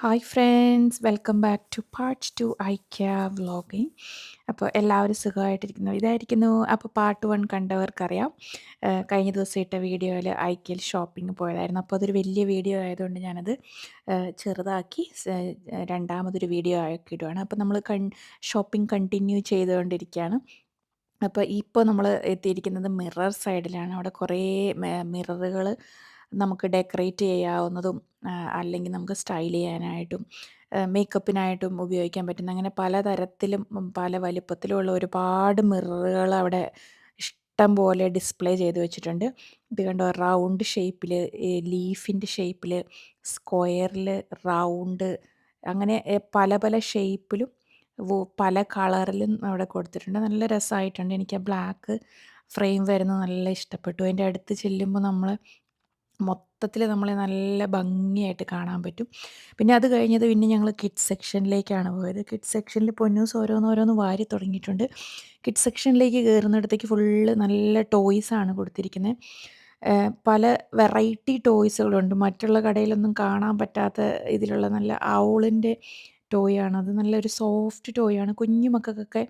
Hi friends, welcome back to part 2 ഐക്യ vlogging. അപ്പോൾ എല്ലാവരും സുഖമായിട്ടിരിക്കുന്നു ഇതായിരിക്കുന്നു. അപ്പോൾ പാർട്ട് 1 കണ്ടവർക്കറിയാം. കഴിഞ്ഞ ദിവസം ഇട്ട വീഡിയോയിൽ ഐക്യയിൽ ഷോപ്പിംഗ് പോയതായിരുന്നു. അപ്പോൾ അതൊരു വലിയ വീഡിയോ ആയതുകൊണ്ട് ഞാനത് ചെറുതാക്കി രണ്ടാമതൊരു വീഡിയോ ആക്കി ഇടുവാണ്. അപ്പോൾ നമ്മൾ ഷോപ്പിംഗ് കണ്ടിന്യൂ ചെയ്തുകൊണ്ടിരിക്കുകയാണ്. അപ്പോൾ ഇപ്പോൾ നമ്മൾ എത്തിയിരിക്കുന്നത് മിറർ സൈഡിലാണ്. അവിടെ കുറേ മിററുകൾ നമുക്ക് ഡെക്കറേറ്റ് ചെയ്യാവുന്നതും അല്ലെങ്കിൽ നമുക്ക് സ്റ്റൈൽ ചെയ്യാനായിട്ടും മേക്കപ്പിനായിട്ടും ഉപയോഗിക്കാൻ പറ്റുന്ന അങ്ങനെ പലതരത്തിലും പല വലിപ്പത്തിലുമുള്ള ഒരുപാട് മിററുകൾ അവിടെ ഇഷ്ടം പോലെ ഡിസ്പ്ലേ ചെയ്ത് വെച്ചിട്ടുണ്ട്. ഇത് കണ്ടോ, റൗണ്ട് ഷേപ്പിൽ, ലീഫിൻ്റെ ഷേപ്പിൽ, സ്ക്വയറിൽ, റൗണ്ട്, അങ്ങനെ പല പല ഷേപ്പിലും പല കളറിലും അവിടെ കൊടുത്തിട്ടുണ്ട്. നല്ല രസമായിട്ടുണ്ട്. എനിക്ക് ആ ബ്ലാക്ക് ഫ്രെയിം വരുന്നത് നല്ല ഇഷ്ടപ്പെട്ടു. അതിൻ്റെ അടുത്ത് ചെല്ലുമ്പോൾ നമ്മൾ മൊത്തത്തിൽ നമ്മളെ നല്ല ഭംഗിയായിട്ട് കാണാൻ പറ്റും. പിന്നെ അത് കഴിഞ്ഞത് പിന്നെ ഞങ്ങൾ കിഡ്സ് സെക്ഷനിലേക്കാണ് പോയത്. കിഡ്സ് സെക്ഷനിൽ പൊന്നൂസ് ഓരോന്നോരോന്ന് വാരി തുടങ്ങിയിട്ടുണ്ട്. കിഡ്സ് സെക്ഷനിലേക്ക് കയറുന്നിടത്തേക്ക് ഫുള്ള് നല്ല ടോയ്സാണ് കൊടുത്തിരിക്കുന്നത്. പല വെറൈറ്റി ടോയ്സുകളുണ്ട്. മറ്റുള്ള കടയിലൊന്നും കാണാൻ പറ്റാത്ത ഇതിലുള്ള നല്ല ഔളിൻ്റെ ടോയ് ആണ്. അത് നല്ലൊരു സോഫ്റ്റ് ടോയ് ആണ്. കുഞ്ഞു മക്കൾക്കൊക്കെ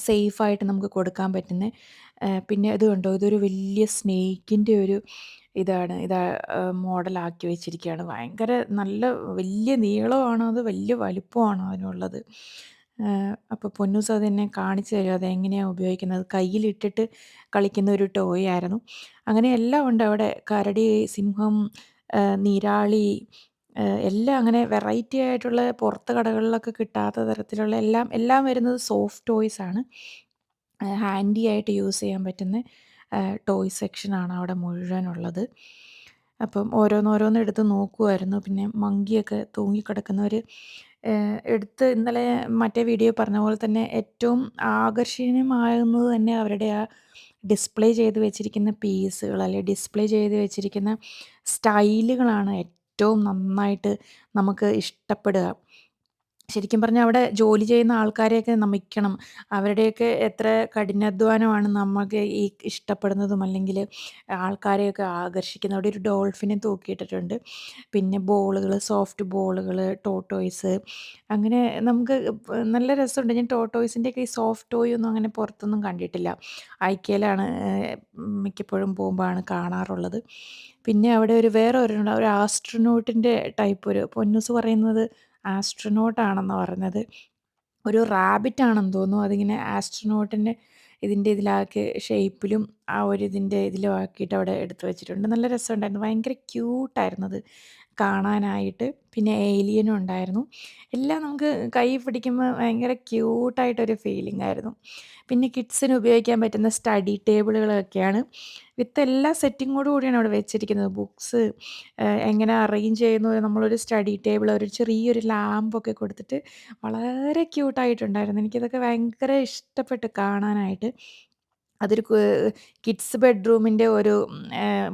സേഫായിട്ട് നമുക്ക് കൊടുക്കാൻ പറ്റുന്ന. പിന്നെ ഇത് കണ്ടോ, ഇതൊരു വലിയ സ്നേക്കിൻ്റെ ഒരു ഇതാ മോഡലാക്കി വെച്ചിരിക്കുകയാണ്. ഭയങ്കര നല്ല വലിയ നീളമാണ്, അത് വലിയ വലിപ്പമാണ് അതിനുള്ളത്. അപ്പോൾ പൊന്നൂസ് അതെന്നെ കാണിച്ചു തരും അതെങ്ങനെയാണ് ഉപയോഗിക്കുന്നത്. കയ്യിലിട്ടിട്ട് കളിക്കുന്ന ഒരു ടോയ് ആയിരുന്നു. അങ്ങനെ എല്ലാം ഉണ്ട് അവിടെ. കരടി, സിംഹം, നീരാളി, എല്ലാം അങ്ങനെ വെറൈറ്റി ആയിട്ടുള്ള പുറത്ത് കടകളിലൊക്കെ കിട്ടാത്ത തരത്തിലുള്ള എല്ലാം വരുന്നത് സോഫ്റ്റ് ടോയ്സ് ആണ്. ഹാൻഡി ആയിട്ട് യൂസ് ചെയ്യാൻ പറ്റുന്ന ടോയ് സെക്ഷനാണ് അവിടെ മുഴുവനുള്ളത്. അപ്പം ഓരോന്നോരോന്ന് എടുത്ത് നോക്കുമായിരുന്നു. പിന്നെ മങ്കിയൊക്കെ തൂങ്ങിക്കിടക്കുന്നവർ എടുത്ത് ഇന്നലെ മറ്റേ വീഡിയോ പറഞ്ഞ പോലെ തന്നെ ഏറ്റവും ആകർഷണീയമാകുന്നത് തന്നെ അവരുടെ ആ ഡിസ്പ്ലേ ചെയ്ത് വെച്ചിരിക്കുന്ന പീസുകൾ, അല്ലെങ്കിൽ ഡിസ്പ്ലേ ചെയ്ത് വെച്ചിരിക്കുന്ന സ്റ്റൈലുകളാണ് ഏറ്റവും നന്നായിട്ട് നമുക്ക് ഇഷ്ടപ്പെടുക. ശരിക്കും പറഞ്ഞാൽ അവിടെ ജോലി ചെയ്യുന്ന ആൾക്കാരെയൊക്കെ നമിക്കണം. അവരുടെയൊക്കെ എത്ര കഠിനാധ്വാനമാണ് നമുക്ക് ഈ ഇഷ്ടപ്പെടുന്നതും അല്ലെങ്കിൽ ആൾക്കാരെയൊക്കെ ആകർഷിക്കുന്നത്. അവിടെ ഒരു ഡോൾഫിനെ തൂക്കിയിട്ടിട്ടുണ്ട്. പിന്നെ ബോളുകൾ, സോഫ്റ്റ് ബോളുകൾ, ടോട്ടോയ്സ്, അങ്ങനെ നമുക്ക് നല്ല രസമുണ്ട്. ഞാൻ ടോട്ടോയ്സിൻ്റെയൊക്കെ ഈ സോഫ്റ്റ് ടോയ് ഒന്നും അങ്ങനെ പുറത്തൊന്നും കണ്ടിട്ടില്ല. ഐക്യയിലാണ് മിക്കപ്പോഴും പോകുമ്പോഴാണ് കാണാറുള്ളത്. പിന്നെ അവിടെ വേറെ ഒരെണ്ണം, ഒരു ആസ്ട്രോനോട്ടിൻ്റെ ടൈപ്പ്, ഒരു പൊന്നൂസ് പറയുന്നത് ആസ്ട്രോനോട്ട് ആണെന്നാണ് പറഞ്ഞത്. ഒരു റാബിറ്റ് ആണെന്ന് തോന്നുന്നു. അതിങ്ങനെ ആസ്ട്രോനോട്ടിൻ്റെ ഇതിലാക്കി ഷേപ്പിലും ആ ഒരു ഇതിലും ആക്കിയിട്ട് അവിടെ എടുത്ത് വെച്ചിട്ടുണ്ട്. നല്ല രസമുണ്ടായിരുന്നു. ഭയങ്കര ക്യൂട്ടായിരുന്നു അത് കാണാനായിട്ട്. പിന്നെ ഏലിയനും ഉണ്ടായിരുന്നു. എല്ലാം നമുക്ക് കൈ പിടിക്കുമ്പോൾ ഭയങ്കര ക്യൂട്ടായിട്ടൊരു ഫീലിംഗ് ആയിരുന്നു. പിന്നെ കിഡ്സിന് ഉപയോഗിക്കാൻ പറ്റുന്ന സ്റ്റഡി ടേബിളുകളൊക്കെയാണ്. വിത്ത് എല്ലാ സെറ്റിങ്ങോട് കൂടിയാണ് അവിടെ വെച്ചിരിക്കുന്നത്. ബുക്സ് എങ്ങനെ അറേഞ്ച് ചെയ്യുന്നു, നമ്മളൊരു സ്റ്റഡി ടേബിൾ, ഒരു ചെറിയൊരു ലാമ്പൊക്കെ കൊടുത്തിട്ട് വളരെ ക്യൂട്ടായിട്ടുണ്ടായിരുന്നു. എനിക്കിതൊക്കെ ഭയങ്കര ഇഷ്ടപ്പെട്ട് കാണാനായിട്ട്. അതൊരു കിഡ്സ് ബെഡ്റൂമിൻ്റെ ഒരു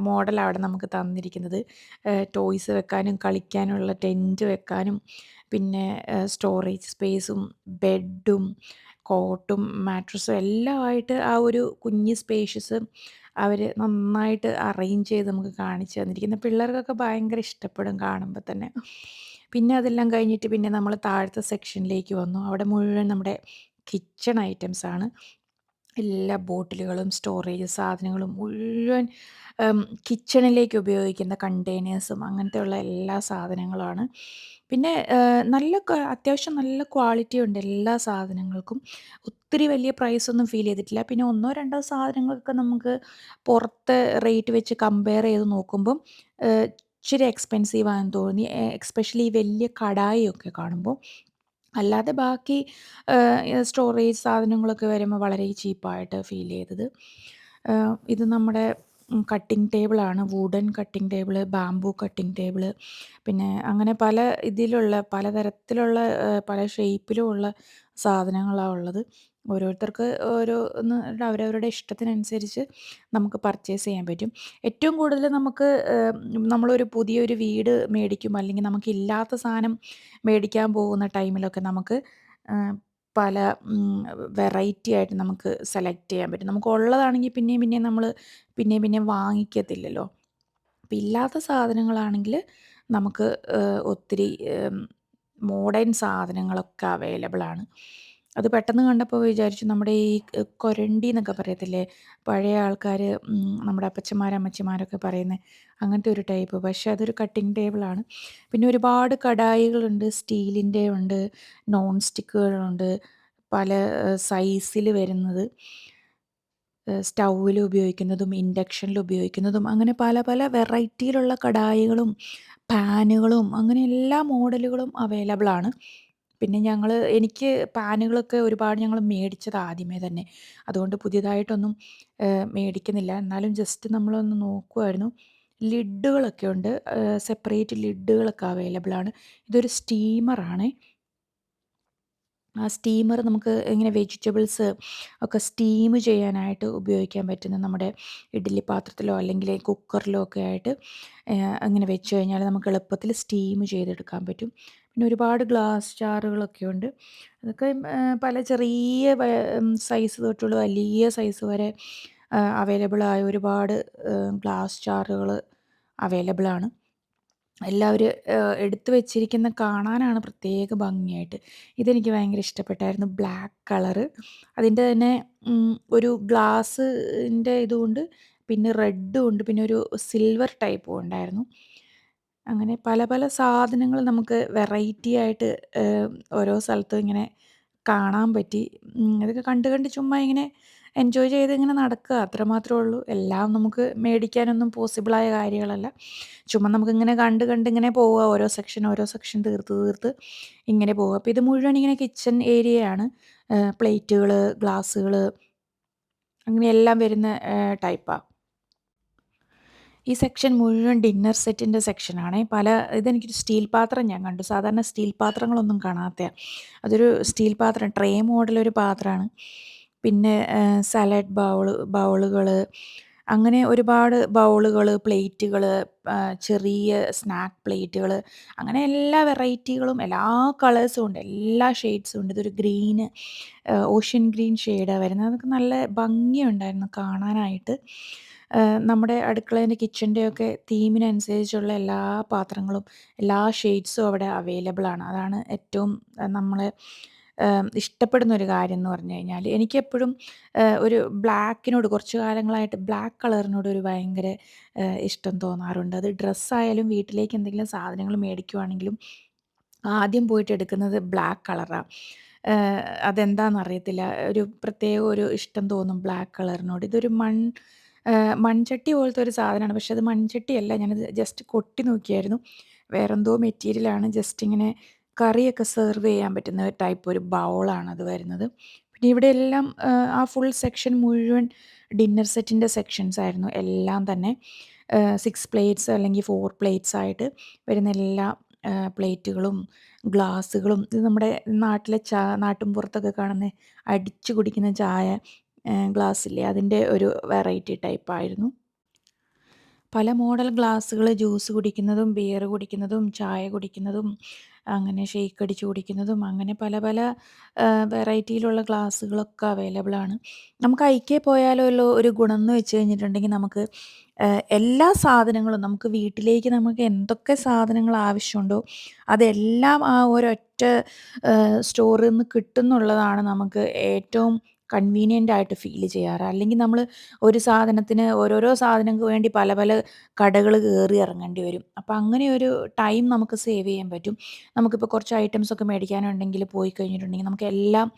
മോഡലാണ് അവിടെ നമുക്ക് തന്നിരിക്കുന്നത്. ടോയ്സ് വെക്കാനും കളിക്കാനുള്ള ടെൻറ്റ് വെക്കാനും പിന്നെ സ്റ്റോറേജ് സ്പേസും ബെഡും കോട്ടും മാട്രസും എല്ലാമായിട്ട് ആ ഒരു കുഞ്ഞ് സ്പേഷ്യസ് അവർ നന്നായിട്ട് അറേഞ്ച് ചെയ്ത് നമുക്ക് കാണിച്ചു തന്നിരിക്കുന്നത്. പിള്ളേർക്കൊക്കെ ഭയങ്കര ഇഷ്ടപ്പെടും കാണുമ്പോൾ തന്നെ. പിന്നെ അതെല്ലാം കഴിഞ്ഞിട്ട് പിന്നെ നമ്മൾ താഴത്തെ സെക്ഷനിലേക്ക് വന്നു. അവിടെ മുഴുവൻ നമ്മുടെ കിച്ചൺ ഐറ്റംസാണ്. എല്ലാ ബോട്ടിലുകളും സ്റ്റോറേജ് സാധനങ്ങളും മുഴുവൻ കിച്ചണിലേക്ക് ഉപയോഗിക്കുന്ന കണ്ടെയ്നേഴ്സും അങ്ങനത്തെയുള്ള എല്ലാ സാധനങ്ങളുമാണ്. പിന്നെ അത്യാവശ്യം നല്ല ക്വാളിറ്റി ഉണ്ട് എല്ലാ സാധനങ്ങൾക്കും. ഒത്തിരി വലിയ പ്രൈസൊന്നും ഫീൽ ചെയ്തിട്ടില്ല. പിന്നെ ഒന്നോ രണ്ടോ സാധനങ്ങളൊക്കെ നമുക്ക് പുറത്തെ റേറ്റ് വെച്ച് കമ്പയർ ചെയ്ത് നോക്കുമ്പം ഇച്ചിരി എക്സ്പെൻസീവാണെന്ന് തോന്നി. എസ്പെഷ്യലി ഈ വലിയ കടായിയൊക്കെ കാണുമ്പോൾ. അല്ലാതെ ബാക്കി സ്റ്റോറേജ് സാധനങ്ങളൊക്കെ വരുമ്പോൾ വളരെ ചീപ്പായിട്ട് ഫീൽ ചെയ്തത്. ഇത് നമ്മുടെ കട്ടിംഗ് ടേബിളാണ്. Wooden cutting table, bamboo cutting table, പിന്നെ അങ്ങനെ പല ഇതിലുള്ള പലതരത്തിലുള്ള പല ഷേപ്പിലുമുള്ള സാധനങ്ങളാണ് ഉള്ളത്. ഓരോരുത്തർക്ക് ഓരോന്ന് അവരവരുടെ ഇഷ്ടത്തിനനുസരിച്ച് നമുക്ക് പർച്ചേസ് ചെയ്യാൻ പറ്റും. ഏറ്റവും കൂടുതൽ നമുക്ക് നമ്മളൊരു പുതിയൊരു വീട് മേടിക്കും, അല്ലെങ്കിൽ നമുക്കില്ലാത്ത സാധനം മേടിക്കാൻ പോകുന്ന ടൈമിലൊക്കെ നമുക്ക് പല വെറൈറ്റി ആയിട്ട് നമുക്ക് സെലക്ട് ചെയ്യാൻ പറ്റും. നമുക്കുള്ളതാണെങ്കിൽ പിന്നെയും പിന്നെയും നമ്മൾ പിന്നെയും പിന്നെയും വാങ്ങിക്കത്തില്ലല്ലോ. അപ്പം ഇല്ലാത്ത സാധനങ്ങളാണെങ്കിൽ നമുക്ക് ഒത്തിരി മോഡേൺ സാധനങ്ങളൊക്കെ അവൈലബിളാണ്. അത് പെട്ടെന്ന് കണ്ടപ്പോൾ വിചാരിച്ചു നമ്മുടെ ഈ കൊരണ്ടി എന്നൊക്കെ പറയത്തില്ലേ? പഴയ ആൾക്കാര് നമ്മുടെ അപ്പച്ചന്മാര്, അമ്മച്ചിമാരൊക്കെ പറയുന്ന അങ്ങനത്തെ ഒരു ടൈപ്പ്. പക്ഷേ അതൊരു കട്ടിംഗ് ടേബിളാണ്. പിന്നെ ഒരുപാട് കടായികളുണ്ട്. സ്റ്റീലിൻ്റെ ഉണ്ട്, നോൺ സ്റ്റിക്കുകളുണ്ട്, പല സൈസിൽ വരുന്നത്. സ്റ്റൗവിൽ ഉപയോഗിക്കുന്നതും ഇൻഡക്ഷനിൽ ഉപയോഗിക്കുന്നതും അങ്ങനെ പല പല വെറൈറ്റിയിലുള്ള കടായികളും പാനുകളും അങ്ങനെ എല്ലാ മോഡലുകളും അവൈലബിളാണ്. പിന്നെ എനിക്ക് പാനുകളൊക്കെ ഒരുപാട് ഞങ്ങൾ മേടിച്ചത് ആദ്യമേ തന്നെ. അതുകൊണ്ട് പുതിയതായിട്ടൊന്നും മേടിക്കുന്നില്ല. എന്നാലും ജസ്റ്റ് നമ്മളൊന്ന് നോക്കുവായിരുന്നു. ലിഡുകളൊക്കെ ഉണ്ട്. സെപ്പറേറ്റ് ലിഡുകളൊക്കെ അവൈലബിളാണ്. ഇതൊരു സ്റ്റീമറാണേ. ആ സ്റ്റീമർ നമുക്ക് ഇങ്ങനെ വെജിറ്റബിൾസ് ഒക്കെ സ്റ്റീം ചെയ്യാനായിട്ട് ഉപയോഗിക്കാൻ പറ്റുന്ന നമ്മുടെ ഇഡ്ഡലി പാത്രത്തിലോ അല്ലെങ്കിൽ കുക്കറിലോ ഒക്കെ ആയിട്ട് അങ്ങനെ വെച്ച് കഴിഞ്ഞാൽ നമുക്ക് എളുപ്പത്തിൽ സ്റ്റീം ചെയ്തെടുക്കാൻ പറ്റും. പിന്നെ ഒരുപാട് ഗ്ലാസ് ജാറുകളൊക്കെ ഉണ്ട്. അതൊക്കെ പല ചെറിയ സൈസ് തൊട്ടുള്ള വലിയ സൈസ് വരെ അവൈലബിളായ ഒരുപാട് ഗ്ലാസ് ജാറുകൾ അവൈലബിളാണ്. എല്ലാവരും എടുത്ത് വെച്ചിരിക്കുന്ന കാണാനാണ് പ്രത്യേക ഭംഗിയായിട്ട്. ഇതെനിക്ക് ഭയങ്കര ഇഷ്ടപ്പെട്ടായിരുന്നു. Black colour. അതിൻ്റെ തന്നെ ഒരു ഗ്ലാസിൻ്റെ ഇതുമുണ്ട്. പിന്നെ റെഡും ഉണ്ട്. പിന്നെ ഒരു സിൽവർ ടൈപ്പും ഉണ്ടായിരുന്നു. അങ്ങനെ പല പല സാധനങ്ങൾ നമുക്ക് വെറൈറ്റി ആയിട്ട് ഓരോ സ്ഥലത്തും ഇങ്ങനെ കാണാൻ പറ്റി. അതൊക്കെ കണ്ട് കണ്ട് ചുമ്മാ ഇങ്ങനെ എൻജോയ് ചെയ്ത് ഇങ്ങനെ നടക്കുക അത്രമാത്രമേ ഉള്ളൂ. എല്ലാം നമുക്ക് മേടിക്കാനൊന്നും പോസിബിളായ കാര്യങ്ങളല്ല. ചുമ്മാ നമുക്കിങ്ങനെ കണ്ട് കണ്ട് ഇങ്ങനെ പോവുക. ഓരോ സെക്ഷൻ തീർത്ത് തീർത്ത് ഇങ്ങനെ പോവുക. അപ്പോൾ ഇത് മുഴുവൻ ഇങ്ങനെ കിച്ചൺ ഏരിയയാണ്. പ്ലേറ്റുകൾ, ഗ്ലാസ്സുകൾ അങ്ങനെ എല്ലാം വരുന്ന ടൈപ്പാ. ഈ സെക്ഷൻ മുഴുവൻ ഡിന്നർ സെറ്റിൻ്റെ സെക്ഷനാണേ. ഇതെനിക്കൊരു സ്റ്റീൽ പാത്രം ഞാൻ കണ്ടു. സാധാരണ സ്റ്റീൽ പാത്രങ്ങളൊന്നും കാണാത്തയാ. അതൊരു സ്റ്റീൽ പാത്രം, ട്രേ മോഡലൊരു പാത്രമാണ്. പിന്നെ സലാഡ് ബൗളുകൾ അങ്ങനെ ഒരുപാട് ബൗളുകൾ, പ്ലേറ്റുകൾ, ചെറിയ സ്നാക്ക് പ്ലേറ്റുകൾ അങ്ങനെ എല്ലാ വെറൈറ്റികളും എല്ലാ കളേഴ്സും ഉണ്ട്. എല്ലാ ഷെയ്ഡ്സും ഉണ്ട്. ഇതൊരു ഗ്രീന്, ഓഷ്യൻ ഗ്രീൻ ഷെയ്ഡാണ് വരുന്നത്. അതൊക്കെ നല്ല ഭംഗിയുണ്ടായിരുന്നു കാണാനായിട്ട്. നമ്മുടെ അടുക്കളേൻ്റെ കിച്ചൻ്റെയൊക്കെ തീമിനനുസരിച്ചുള്ള എല്ലാ പാത്രങ്ങളും എല്ലാ ഷെയ്ഡ്സും അവിടെ അവൈലബിളാണ്. അതാണ് ഏറ്റവും നമ്മളെ ഇഷ്ടപ്പെടുന്ന ഒരു കാര്യം എന്ന് പറഞ്ഞു കഴിഞ്ഞാൽ. എനിക്കെപ്പോഴും ഒരു ബ്ലാക്കിനോട് കുറച്ച് കാലങ്ങളായിട്ട് ബ്ലാക്ക് കളറിനോട് ഒരു ഭയങ്കര ഇഷ്ടം തോന്നാറുണ്ട്. അത് ഡ്രസ്സായാലും വീട്ടിലേക്ക് എന്തെങ്കിലും സാധനങ്ങൾ മേടിക്കുവാണെങ്കിലും ആദ്യം പോയിട്ട് എടുക്കുന്നത് ബ്ലാക്ക് കളറാണ്. അതെന്താണെന്നറിയത്തില്ല. ഒരു പ്രത്യേക ഒരു ഇഷ്ടം തോന്നും ബ്ലാക്ക് കളറിനോട്. ഇതൊരു മൺചട്ടി പോലത്തെ ഒരു സാധനമാണ്. പക്ഷെ അത് മൺചട്ടിയല്ല. ഞാനത് ജസ്റ്റ് കൊട്ടി നോക്കിയായിരുന്നു. വേറെന്തോ മെറ്റീരിയലാണ്. ജസ്റ്റ് ഇങ്ങനെ കറിയൊക്കെ സെർവ് ചെയ്യാൻ പറ്റുന്ന ടൈപ്പ് ഒരു ബൗളാണത് വരുന്നത്. പിന്നെ ഇവിടെ എല്ലാം ആ ഫുൾ സെക്ഷൻ മുഴുവൻ ഡിന്നർ സെറ്റിൻ്റെ സെക്ഷൻസ് ആയിരുന്നു എല്ലാം തന്നെ. 6 പ്ലേറ്റ്സ് അല്ലെങ്കിൽ 4 പ്ലേറ്റ്സ് ആയിട്ട് വരുന്ന എല്ലാ പ്ലേറ്റുകളും ഗ്ലാസ്സുകളും ഇത് നമ്മുടെ നാട്ടിലെ നാട്ടിൻപുറത്തൊക്കെ കാണുന്ന അടിച്ചു കുടിക്കുന്ന ചായ ഗ്ലാസ്സില്ലേ അതിൻ്റെ ഒരു വെറൈറ്റി ടൈപ്പായിരുന്നു. പല മോഡൽ ഗ്ലാസ്സുകൾ ജ്യൂസ് കുടിക്കുന്നതും ബിയർ കുടിക്കുന്നതും ചായ കുടിക്കുന്നതും അങ്ങനെ ഷെയ്ക്ക് അടിച്ച് കുടിക്കുന്നതും അങ്ങനെ പല പല വെറൈറ്റിയിലുള്ള ഗ്ലാസ്സുകളൊക്കെ അവൈലബിളാണ്. നമുക്ക് ഐക്യയിൽ പോയാലുള്ള ഒരു ഗുണം എന്ന് വെച്ച് കഴിഞ്ഞിട്ടുണ്ടെങ്കിൽ നമുക്ക് എല്ലാ സാധനങ്ങളും നമുക്ക് വീട്ടിലേക്ക് നമുക്ക് എന്തൊക്കെ സാധനങ്ങൾ ആവശ്യമുണ്ടോ അതെല്ലാം ആ ഒരൊറ്റ സ്റ്റോറിൽ നിന്ന് കിട്ടുമെന്നുള്ളതാണ് നമുക്ക് ഏറ്റവും കൺവീനിയൻ്റ് ആയിട്ട് ഫീൽ ചെയ്യാറ്. അല്ലെങ്കിൽ നമ്മൾ ഒരു സാധനത്തിന് ഓരോരോ സാധനങ്ങൾക്ക് വേണ്ടി പല പല കടകൾ കയറി ഇറങ്ങേണ്ടി വരും. അപ്പോൾ അങ്ങനെ ഒരു ടൈം നമുക്ക് സേവ് ചെയ്യാൻ പറ്റും. നമുക്കിപ്പോൾ കുറച്ച് ഐറ്റംസൊക്കെ മേടിക്കാനുണ്ടെങ്കിൽ പോയി കഴിഞ്ഞിട്ടുണ്ടെങ്കിൽ നമുക്കെല്ലാം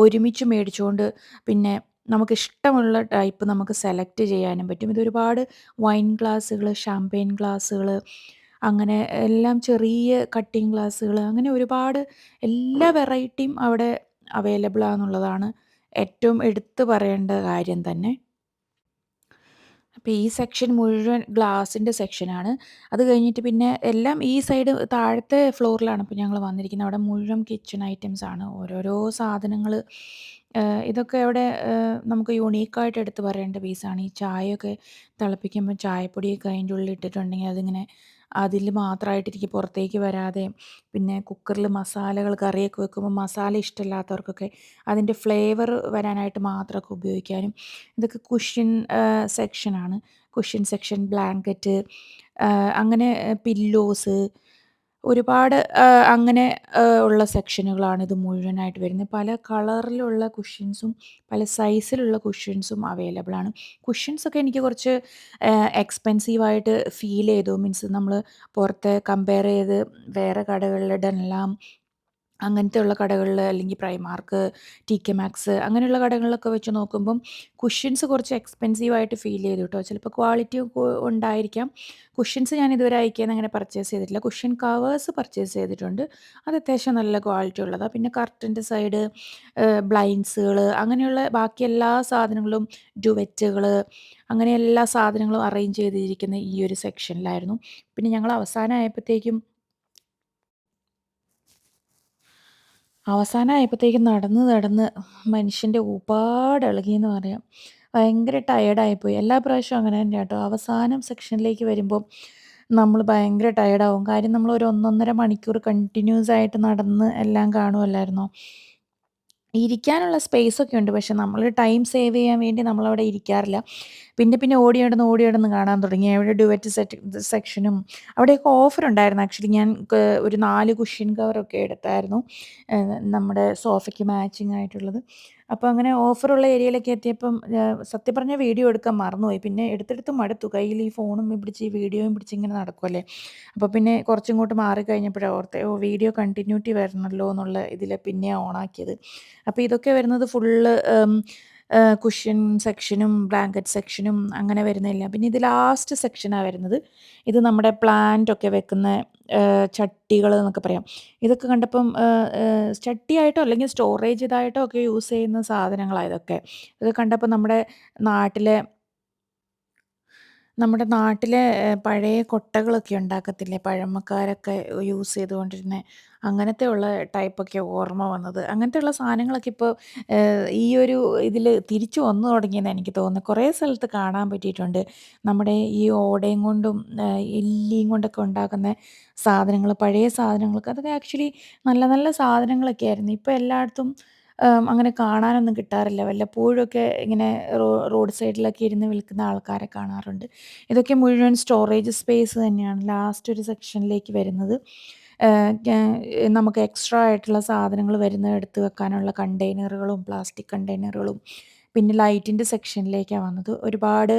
ഒരുമിച്ച് മേടിച്ചുകൊണ്ട് പിന്നെ നമുക്കിഷ്ടമുള്ള ടൈപ്പ് നമുക്ക് സെലക്ട് ചെയ്യാനും പറ്റും. ഇതൊരുപാട് വൈൻ ഗ്ലാസ്സുകൾ, ഷാമ്പെയിൻ ഗ്ലാസ്സുകൾ അങ്ങനെ എല്ലാം ചെറിയ കട്ടിങ് ഗ്ലാസ്സുകൾ അങ്ങനെ ഒരുപാട് എല്ലാ വെറൈറ്റിയും അവിടെ അവൈലബിളാണെന്നുള്ളതാണ് ഏറ്റവും എടുത്തു പറയേണ്ട കാര്യം തന്നെ. അപ്പോൾ ഈ സെക്ഷൻ മുഴുവൻ ഗ്ലാസിൻ്റെ സെക്ഷനാണ്. അത് കഴിഞ്ഞിട്ട് പിന്നെ എല്ലാം ഈ സൈഡ് താഴത്തെ ഫ്ലോറിലാണ് ഇപ്പോൾ ഞങ്ങൾ വന്നിരിക്കുന്നത്. അവിടെ മുഴുവൻ കിച്ചൺ ഐറ്റംസാണ്. ഓരോരോ സാധനങ്ങൾ ഇതൊക്കെ അവിടെ നമുക്ക് യുണീക്കായിട്ട് എടുത്ത് പറയേണ്ട പീസാണ്. ഈ ചായയൊക്കെ തിളപ്പിക്കുമ്പോൾ ചായപ്പൊടിയൊക്കെ അതിൻ്റെ ഉള്ളിൽ ഇട്ടിട്ടുണ്ടെങ്കിൽ അതിങ്ങനെ അതിൽ മാത്രമായിട്ടിരിക്കും പുറത്തേക്ക് വരാതെ. പിന്നെ കുക്കറിൽ മസാലകൾ കറിയൊക്കെ വെക്കുമ്പോൾ മസാല ഇഷ്ടമില്ലാത്തവർക്കൊക്കെ അതിൻ്റെ ഫ്ലേവർ വരാനായിട്ട് മാത്രമൊക്കെ ഉപയോഗിക്കാനും. ഇതൊക്കെ കുഷ്യൻ സെക്ഷനാണ്. കുഷ്യൻ സെക്ഷൻ, ബ്ലാങ്കറ്റ് അങ്ങനെ പില്ലോസ് ഒരുപാട് അങ്ങനെ ഉള്ള സെക്ഷനുകളാണ് ഇത് മുഴുവനായിട്ട് വരുന്നത്. പല കളറിലുള്ള കുഷ്യൻസും പല സൈസിലുള്ള കുഷ്യൻസും അവൈലബിൾ ആണ്. കുഷ്യൻസൊക്കെ എനിക്ക് കുറച്ച് എക്സ്പെൻസീവായിട്ട് ഫീൽ ചെയ്തു. മീൻസ് നമ്മൾ പുറത്ത് കമ്പയർ ചെയ്ത് വേറെ കടകളിൽ ഡെൻലാം അങ്ങനത്തെ ഉള്ള കടകളിൽ അല്ലെങ്കിൽ പ്രൈമാർക്ക്, ടി കെ മാക്സ് അങ്ങനെയുള്ള കടകളിലൊക്കെ വെച്ച് നോക്കുമ്പം കുഷ്യൻസ് കുറച്ച് എക്സ്പെൻസീവായിട്ട് ഫീൽ ചെയ്തു കേട്ടോ. ചിലപ്പോൾ ക്വാളിറ്റി ഉണ്ടായിരിക്കാം. കുഷ്യൻസ് ഞാൻ ഇതുവരെ ഐക്കേന്ന് അങ്ങനെ പർച്ചേസ് ചെയ്തിട്ടില്ല. കുഷ്യൻ കവേഴ്സ് പർച്ചേസ് ചെയ്തിട്ടുണ്ട്. അത് അത്യാവശ്യം നല്ല ക്വാളിറ്റി ഉള്ളതാണ്. പിന്നെ കർട്ടൻ്റെ സൈഡ്, ബ്ലൈൻഡ്സുകൾ അങ്ങനെയുള്ള ബാക്കി എല്ലാ സാധനങ്ങളും, ഡുവറ്റുകൾ അങ്ങനെ എല്ലാ സാധനങ്ങളും അറേഞ്ച് ചെയ്തിരിക്കുന്ന ഈ ഒരു സെക്ഷനിലായിരുന്നു. പിന്നെ ഞങ്ങൾ അവസാനമായപ്പോഴത്തേക്കും നടന്ന് നടന്ന് മനുഷ്യൻ്റെ ഊപ്പാട് ഇളകിയെന്ന് പറയാം. ഭയങ്കര ടയേർഡായിപ്പോയി. എല്ലാ പ്രാവശ്യവും അങ്ങനെ തന്നെയാണ് കേട്ടോ. അവസാനം സെക്ഷനിലേക്ക് വരുമ്പം നമ്മൾ ഭയങ്കര ടയേർഡാവും. കാര്യം നമ്മൾ ഒരു 1 1/2 മണിക്കൂർ കണ്ടിന്യൂസ് ആയിട്ട് നടന്ന് എല്ലാം കാണുമല്ലായിരുന്നോ. ഇരിക്കാനുള്ള സ്പേസൊക്കെ ഉണ്ട്. പക്ഷെ നമ്മൾ ടൈം സേവ് ചെയ്യാൻ വേണ്ടി നമ്മളവിടെ ഇരിക്കാറില്ല. പിന്നെ പിന്നെ ഓടി നടന്ന് കാണാൻ തുടങ്ങി. അവിടെ ഡുവറ്റ് സെക്ഷനും അവിടെയൊക്കെ ഓഫറുണ്ടായിരുന്നു. ആക്ച്വലി ഞാൻ ഒരു 4 കുഷ്യൻ കവറൊക്കെ എടുത്തായിരുന്നു. നമ്മുടെ സോഫയ്ക്ക് മാച്ചിങ് ആയിട്ടുള്ളത്. അപ്പോൾ അങ്ങനെ ഓഫറുള്ള ഏരിയയിലൊക്കെ എത്തിയപ്പം സത്യം പറഞ്ഞാൽ വീഡിയോ എടുക്കാൻ മറന്നുപോയി. പിന്നെ എടുത്തെടുത്ത് മടുത്തു. കയ്യിൽ ഈ ഫോണും പിടിച്ച് ഈ വീഡിയോയും പിടിച്ച് ഇങ്ങനെ നടക്കുമല്ലേ. അപ്പോൾ പിന്നെ കുറച്ചിങ്ങോട്ട് മാറിക്കഴിഞ്ഞപ്പോഴാണ് ഓർത്തത്, വീഡിയോ കണ്ടിന്യൂറ്റി വരണമല്ലോ എന്നുള്ള ഇതിൽ പിന്നെയാണ് ഓണാക്കിയത്. അപ്പോൾ ഇതൊക്കെ വരുന്നത് ഫുള്ള് കുഷ്യൻ സെക്ഷനും ബ്ലാങ്കറ്റ് സെക്ഷനും അങ്ങനെ വരുന്നില്ല. പിന്നെ ഇത് ലാസ്റ്റ് സെക്ഷനാണ് വരുന്നത്. ഇത് നമ്മുടെ പ്ലാന്റൊക്കെ വെക്കുന്ന ചട്ടികൾ എന്നൊക്കെ പറയാം. ഇതൊക്കെ കണ്ടപ്പം ചട്ടിയായിട്ടോ അല്ലെങ്കിൽ സ്റ്റോറേജ് ഇതായിട്ടോ ഒക്കെ യൂസ് ചെയ്യുന്ന സാധനങ്ങളാണ് ഇതൊക്കെ. ഇതൊക്കെ കണ്ടപ്പോൾ നമ്മുടെ നാട്ടിലെ പഴയ കൊട്ടകളൊക്കെ ഉണ്ടാക്കത്തില്ലേ, പഴമക്കാരൊക്കെ യൂസ് ചെയ്തുകൊണ്ടിരുന്ന അങ്ങനത്തെ ഉള്ള ടൈപ്പൊക്കെ ഓർമ്മ വന്നത്. അങ്ങനത്തെയുള്ള സാധനങ്ങളൊക്കെ ഇപ്പോൾ ഈ ഒരു ഇതിൽ തിരിച്ചു വന്നു തുടങ്ങിയെന്ന് എനിക്ക് തോന്നുന്നത്. കുറേ സ്ഥലത്ത് കാണാൻ പറ്റിയിട്ടുണ്ട്. നമ്മുടെ ഈ ഓടയും കൊണ്ടും എല്ലിയും കൊണ്ടൊക്കെ ഉണ്ടാക്കുന്ന സാധനങ്ങൾ, പഴയ സാധനങ്ങളൊക്കെ അതൊക്കെ ആക്ച്വലി നല്ല നല്ല സാധനങ്ങളൊക്കെ ആയിരുന്നു. ഇപ്പോൾ എല്ലായിടത്തും അങ്ങനെ കാണാനൊന്നും കിട്ടാറില്ല. വല്ലപ്പോഴുമൊക്കെ ഇങ്ങനെ റോഡ് സൈഡിലൊക്കെ ഇരുന്ന് വിൽക്കുന്ന ആൾക്കാരെ കാണാറുണ്ട്. ഇതൊക്കെ മുഴുവൻ സ്റ്റോറേജ് സ്പേസ് തന്നെയാണ് ലാസ്റ്റ് ഒരു സെക്ഷനിലേക്ക് വരുന്നത്. നമുക്ക് എക്സ്ട്രാ ആയിട്ടുള്ള സാധനങ്ങൾ വരുന്നത് എടുത്ത് വെക്കാനുള്ള കണ്ടെയ്നറുകളും പ്ലാസ്റ്റിക് കണ്ടെയ്നറുകളും. പിന്നെ ലൈറ്റിൻ്റെ സെക്ഷനിലേക്കാണ് വന്നത്. ഒരുപാട്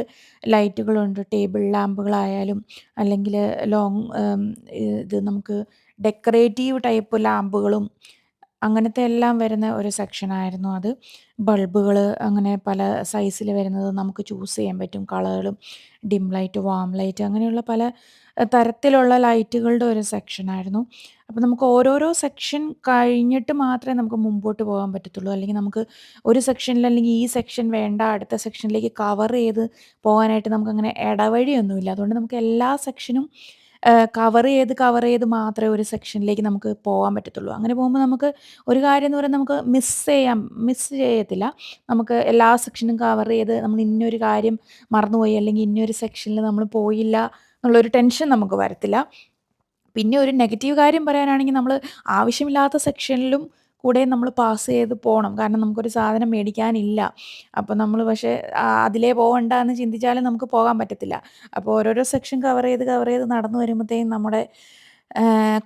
ലൈറ്റുകളുണ്ട്. ടേബിൾ ലാമ്പുകളായാലും അല്ലെങ്കിൽ ലോങ് ഇത് നമുക്ക് ഡെക്കറേറ്റീവ് ടൈപ്പ് ലാമ്പുകളും അങ്ങനത്തെ എല്ലാം വരുന്ന ഒരു സെക്ഷനായിരുന്നു അത്. ബൾബുകൾ അങ്ങനെ പല സൈസിൽ വരുന്നത് നമുക്ക് ചൂസ് ചെയ്യാൻ പറ്റും. കളറുകളും ഡിം ലൈറ്റ്, വാം ലൈറ്റ് അങ്ങനെയുള്ള പല തരത്തിലുള്ള ലൈറ്റുകളുടെ ഒരു സെക്ഷനായിരുന്നു. അപ്പോൾ നമുക്ക് ഓരോരോ സെക്ഷൻ കഴിഞ്ഞിട്ട് മാത്രമേ നമുക്ക് മുമ്പോട്ട് പോകാൻ പറ്റത്തുള്ളൂ. അല്ലെങ്കിൽ നമുക്ക് ഒരു സെക്ഷനിൽ അല്ലെങ്കിൽ ഈ സെക്ഷൻ വേണ്ട അടുത്ത സെക്ഷനിലേക്ക് കവർ ചെയ്ത് പോകാനായിട്ട് നമുക്കങ്ങനെ ഇടവഴിയൊന്നുമില്ല. അതുകൊണ്ട് നമുക്ക് എല്ലാ സെക്ഷനും കവർ ചെയ്ത് മാത്രമേ ഒരു സെക്ഷനിലേക്ക് നമുക്ക് പോകാൻ പറ്റത്തുള്ളൂ. അങ്ങനെ പോകുമ്പോൾ നമുക്ക് ഒരു കാര്യം എന്ന് പറയുന്നത് നമുക്ക് മിസ് ചെയ്യത്തില്ല. നമുക്ക് എല്ലാ സെക്ഷനും കവർ ചെയ്ത് നമ്മൾ ഇന്നൊരു കാര്യം മറന്നുപോയി അല്ലെങ്കിൽ ഇന്നൊരു സെക്ഷനിൽ നമ്മൾ പോയില്ല എന്നുള്ളൊരു ടെൻഷൻ നമുക്ക് വരത്തില്ല. പിന്നെ ഒരു നെഗറ്റീവ് കാര്യം പറയാനാണെങ്കിൽ നമ്മൾ ആവശ്യമില്ലാത്ത സെക്ഷനിലും കൂടെ നമ്മൾ പാസ് ചെയ്ത് പോകണം. കാരണം നമുക്കൊരു സാധനം മേടിക്കാനില്ല. അപ്പോൾ നമ്മൾ പക്ഷേ അതിലേ പോകണ്ട എന്ന് ചിന്തിച്ചാലും നമുക്ക് പോകാൻ പറ്റത്തില്ല. അപ്പോൾ ഓരോരോ സെക്ഷൻ കവർ ചെയ്ത് നടന്നു വരുമ്പോഴത്തേക്കും നമ്മുടെ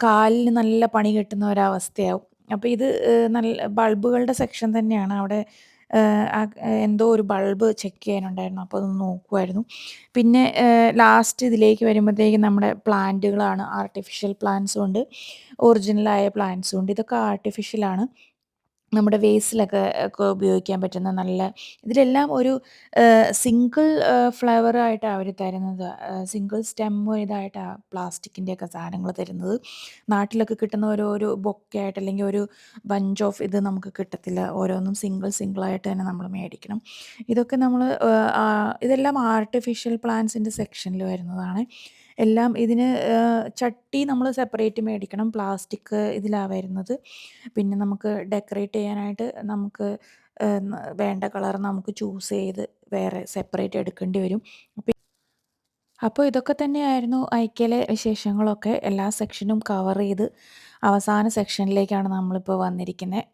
കാലിന് നല്ല പണി കിട്ടുന്ന ഒരവസ്ഥയാവും. അപ്പോൾ ഇത് നല്ല ബൾബുകളുടെ സെക്ഷൻ തന്നെയാണ്. അവിടെ എന്തോ ഒരു ബൾബ് ചെക്ക് ചെയ്യാനുണ്ടായിരുന്നു. അപ്പോൾ അതൊന്ന് നോക്കുമായിരുന്നു. പിന്നെ ലാസ്റ്റ് ഇതിലേക്ക് വരുമ്പോഴത്തേക്കും നമ്മുടെ പ്ലാന്റുകളാണ്. ആർട്ടിഫിഷ്യൽ പ്ലാന്റ്സും ഉണ്ട്, ഒറിജിനലായ പ്ലാന്റ്സും ഉണ്ട്. ഇതൊക്കെ ആർട്ടിഫിഷ്യലാണ്. നമ്മുടെ വേസ്റ്റിലൊക്കെ ഉപയോഗിക്കാൻ പറ്റുന്ന നല്ല ഇതിലെല്ലാം ഒരു സിംഗിൾ ഫ്ലവറായിട്ടാണ് അവർ തരുന്നത്. സിംഗിൾ സ്റ്റെം ഇതായിട്ടാണ് പ്ലാസ്റ്റിക്കിൻ്റെയൊക്കെ സാധനങ്ങൾ തരുന്നത്. നാട്ടിലൊക്കെ കിട്ടുന്ന ഓരോരോ ബൊക്കെയായിട്ട് അല്ലെങ്കിൽ ഒരു ബഞ്ച് ഓഫ് ഇത് നമുക്ക് കിട്ടത്തില്ല. ഓരോന്നും സിംഗിളായിട്ട് തന്നെ നമ്മൾ മേടിക്കണം. ഇതൊക്കെ നമ്മൾ ഇതെല്ലാം ആർട്ടിഫിഷ്യൽ പ്ലാന്റ്സിൻ്റെ സെക്ഷനിൽ വരുന്നതാണ്. എല്ലാം ഇതിന് ചട്ടി നമ്മൾ സെപ്പറേറ്റ് മേടിക്കണം. പ്ലാസ്റ്റിക് ഇതിലാണ് വരുന്നത്. പിന്നെ നമുക്ക് ഡെക്കറേറ്റ് ചെയ്യാനായിട്ട് നമുക്ക് വേണ്ട കളർ നമുക്ക് ചൂസ് ചെയ്ത് വേറെ സെപ്പറേറ്റ് എടുക്കേണ്ടി വരും. അപ്പോൾ ഇതൊക്കെ തന്നെയായിരുന്നു ഐക്യയിലെ വിശേഷങ്ങളൊക്കെ. എല്ലാ സെക്ഷനും കവർ ചെയ്ത് അവസാന സെക്ഷനിലേക്കാണ് നമ്മളിപ്പോൾ വന്നിരിക്കുന്നത്.